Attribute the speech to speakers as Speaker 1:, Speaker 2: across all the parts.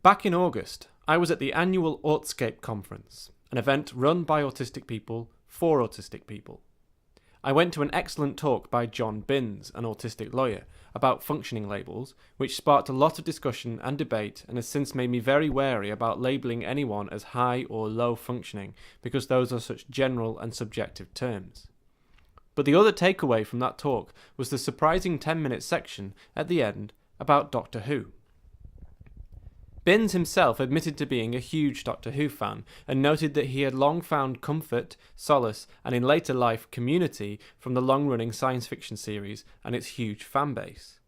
Speaker 1: Back in August, I was at the annual Autistic conference, an event run by autistic people for autistic people. I went to an excellent talk by John Binns, an autistic lawyer, about functioning labels, which sparked a lot of discussion and debate and has since made me very wary about labelling anyone as high or low functioning, because those are such general and subjective terms. But the other takeaway from that talk was the surprising 10-minute section at the end about Doctor Who. Binns himself admitted to being a huge Doctor Who fan and noted that he had long found comfort, solace, and in later life community from the long-running science fiction series and its huge fan base.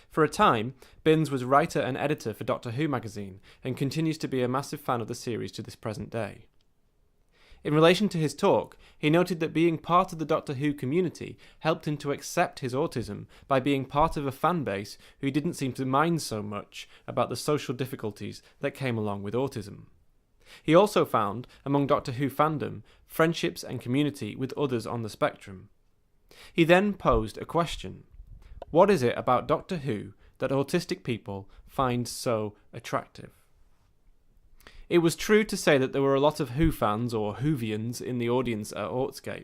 Speaker 1: For a time, Binns was writer and editor for Doctor Who magazine and continues to be a massive fan of the series to this present day. In relation to his talk, he noted that being part of the Doctor Who community helped him to accept his autism by being part of a fan base who didn't seem to mind so much about the social difficulties that came along with autism. He also found, among Doctor Who fandom, friendships and community with others on the spectrum. He then posed a question. What is it about Doctor Who that autistic people find so attractive? It was true to say that there were a lot of Who fans or Whovians in the audience at Autistic.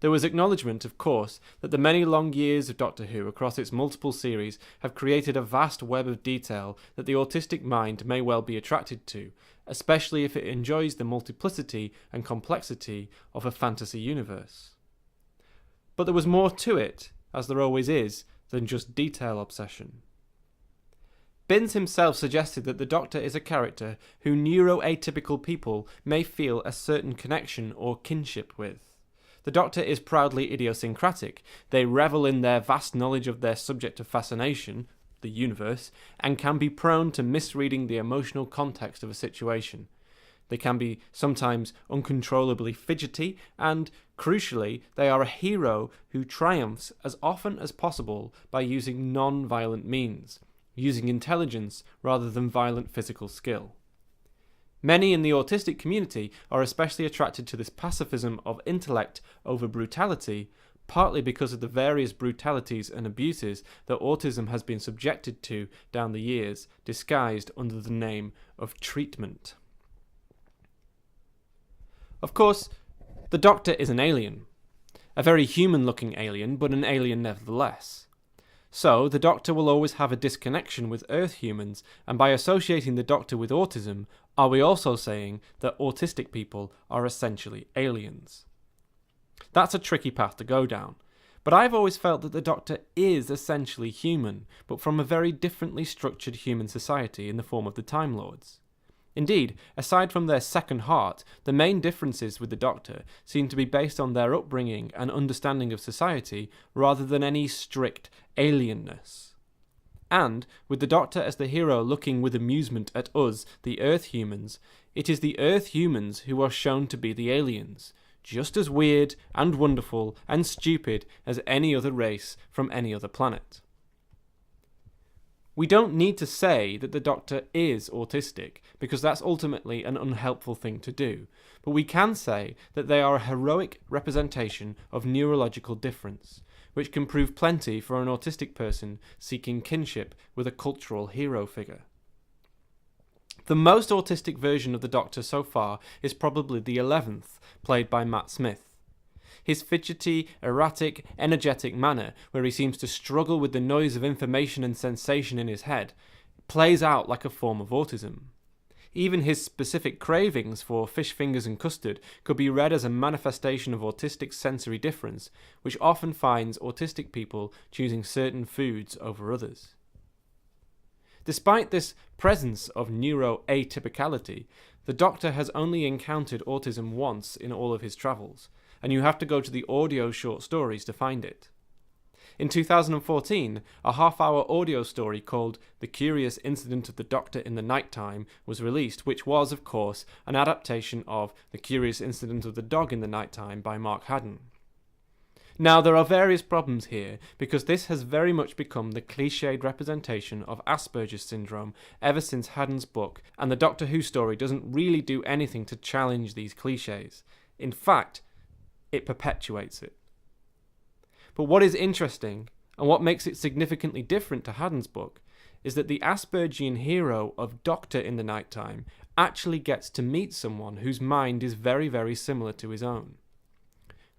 Speaker 1: There was acknowledgement, of course, that the many long years of Doctor Who across its multiple series have created a vast web of detail that the autistic mind may well be attracted to, especially if it enjoys the multiplicity and complexity of a fantasy universe. But there was more to it, as there always is, than just detail obsession. Binns himself suggested that the Doctor is a character who neuroatypical people may feel a certain connection or kinship with. The Doctor is proudly idiosyncratic. They revel in their vast knowledge of their subject of fascination, the universe, and can be prone to misreading the emotional context of a situation. They can be sometimes uncontrollably fidgety, and, crucially, they are a hero who triumphs as often as possible by using non-violent means, using intelligence rather than violent physical skill. Many in the autistic community are especially attracted to this pacifism of intellect over brutality, partly because of the various brutalities and abuses that autism has been subjected to down the years, disguised under the name of treatment. Of course, the Doctor is an alien. A very human-looking alien, but an alien nevertheless. So, the Doctor will always have a disconnection with Earth humans, and by associating the Doctor with autism, are we also saying that autistic people are essentially aliens? That's a tricky path to go down, but I've always felt that the Doctor is essentially human, but from a very differently structured human society in the form of the Time Lords. Indeed, aside from their second heart, the main differences with the Doctor seem to be based on their upbringing and understanding of society rather than any strict alienness. And, with the Doctor as the hero looking with amusement at us, the Earth humans, it is the Earth humans who are shown to be the aliens, just as weird and wonderful and stupid as any other race from any other planet. We don't need to say that the Doctor is autistic, because that's ultimately an unhelpful thing to do, but we can say that they are a heroic representation of neurological difference, which can prove plenty for an autistic person seeking kinship with a cultural hero figure. The most autistic version of the Doctor so far is probably the 11th, played by Matt Smith. His fidgety, erratic, energetic manner, where he seems to struggle with the noise of information and sensation in his head, plays out like a form of autism. Even his specific cravings for fish fingers and custard could be read as a manifestation of autistic sensory difference, which often finds autistic people choosing certain foods over others. Despite this presence of neuroatypicality, the Doctor has only encountered autism once in all of his travels, and you have to go to the audio short stories to find it. In 2014, a half-hour audio story called The Curious Incident of the Doctor in the Nighttime was released, which was, of course, an adaptation of The Curious Incident of the Dog in the Nighttime by Mark Haddon. Now, there are various problems here, because this has very much become the cliched representation of Asperger's syndrome ever since Haddon's book, and the Doctor Who story doesn't really do anything to challenge these cliches. In fact, it perpetuates it. But what is interesting, and what makes it significantly different to Haddon's book, is that the Aspergian hero of Doctor in the Nighttime actually gets to meet someone whose mind is very, very similar to his own.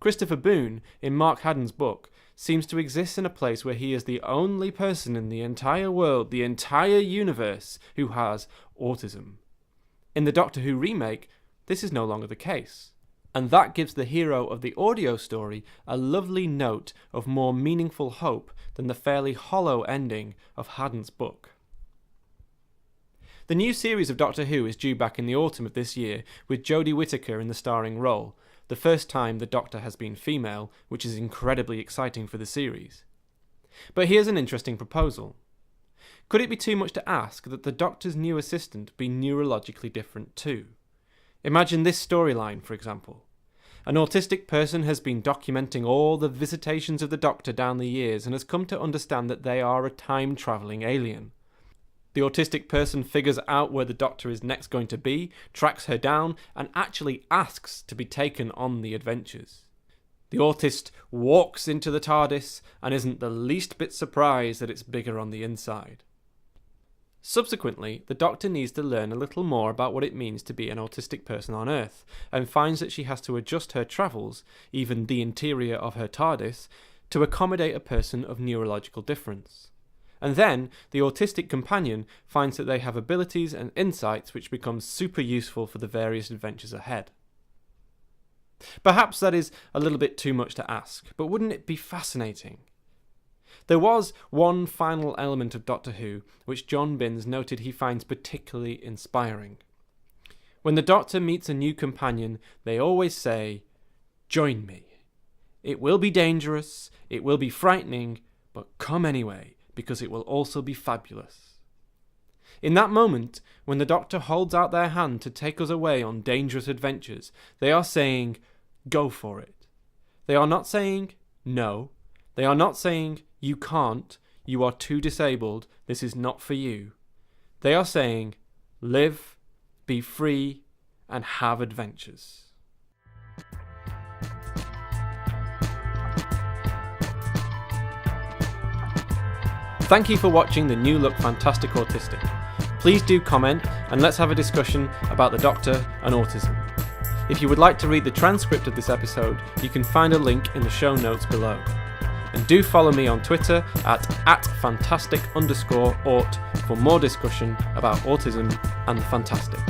Speaker 1: Christopher Boone, in Mark Haddon's book, seems to exist in a place where he is the only person in the entire world, the entire universe, who has autism. In the Doctor Who remake, this is no longer the case. And that gives the hero of the audio story a lovely note of more meaningful hope than the fairly hollow ending of Haddon's book. The new series of Doctor Who is due back in the autumn of this year, with Jodie Whittaker in the starring role, the first time the Doctor has been female, which is incredibly exciting for the series. But here's an interesting proposal. Could it be too much to ask that the Doctor's new assistant be neurologically different too? Imagine this storyline, for example. An autistic person has been documenting all the visitations of the Doctor down the years and has come to understand that they are a time-travelling alien. The autistic person figures out where the Doctor is next going to be, tracks her down, and actually asks to be taken on the adventures. The autist walks into the TARDIS and isn't the least bit surprised that it's bigger on the inside. Subsequently, the Doctor needs to learn a little more about what it means to be an autistic person on Earth, and finds that she has to adjust her travels, even the interior of her TARDIS, to accommodate a person of neurological difference. And then, the autistic companion finds that they have abilities and insights which become super useful for the various adventures ahead. Perhaps that is a little bit too much to ask, but wouldn't it be fascinating? There was one final element of Doctor Who which John Binns noted he finds particularly inspiring. When the Doctor meets a new companion, they always say, "Join me. It will be dangerous, it will be frightening, but come anyway, because it will also be fabulous." In that moment, when the Doctor holds out their hand to take us away on dangerous adventures, they are saying, "Go for it." They are not saying, "No." They are not saying, "You can't, you are too disabled, this is not for you." They are saying, "Live, be free, and have adventures." Thank you for watching the New Look Fantastic Autistic. Please do comment and let's have a discussion about the Doctor and autism. If you would like to read the transcript of this episode, you can find a link in the show notes below. And do follow me on Twitter at @fantastic_aut for more discussion about autism and the fantastic.